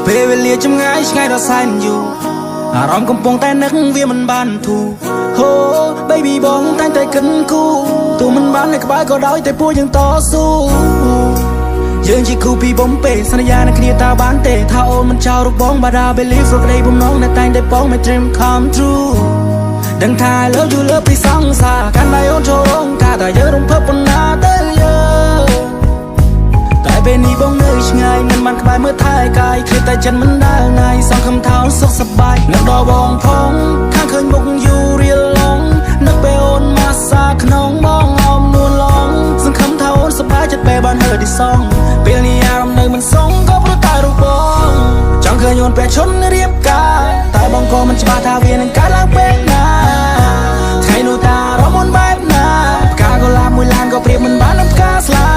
ពេលវេលាចម្ងាយឆ្ងាយដល់សែនយូរអារម្មណ៍កំពុងតែនឹកវាមិនបានធូរហូ baby បងតែងតែគិតគូរទោះមិនបាននៅក្បែរក៏ដោយតែពួកយើងតស៊ូយើងជាគូពីបំពេសន្យានឹងគ្នាតើបានទេថាអូនមិនចោលរូបបងបាដា believe រកដីបំណងតែតែងតែបង my dream come true ដឹងថា I love you លើពីសង្សារកាន់តែអូនចូលរងការតែយើងរំភើបប៉ុណ្ណាទៅយើងតែពេលនេះបងនៅឆ្ងាយមិនបានក្បែរមើលថែកាយឃ្លាតតែចិត្តមិនដែលងាយសងខំថោសុខសប្បាយនៅដល់បងផងខាងឃើញមុខយូររៀលឡងនឹកពេលអូនមកសាក្នុងបងអមនួនឡងសង្ឃឹមថាអូនសប្បាយចិត្តពេលបានហឺទីសងពេលនេះអារម្មណ៍នៅមិនសងក៏ព្រោះតែរូបបងចង់ឃើញអូនពេលឈុនរៀបការតែបងក៏មិនច្បាស់ថាវានឹងកើតឡើងពេលណាថ្ងៃនោះតារំមុនបែបណាផ្កាកុលាបមួយឡានក៏ព្រៀបមិនបាននឹងផ្កាស្លា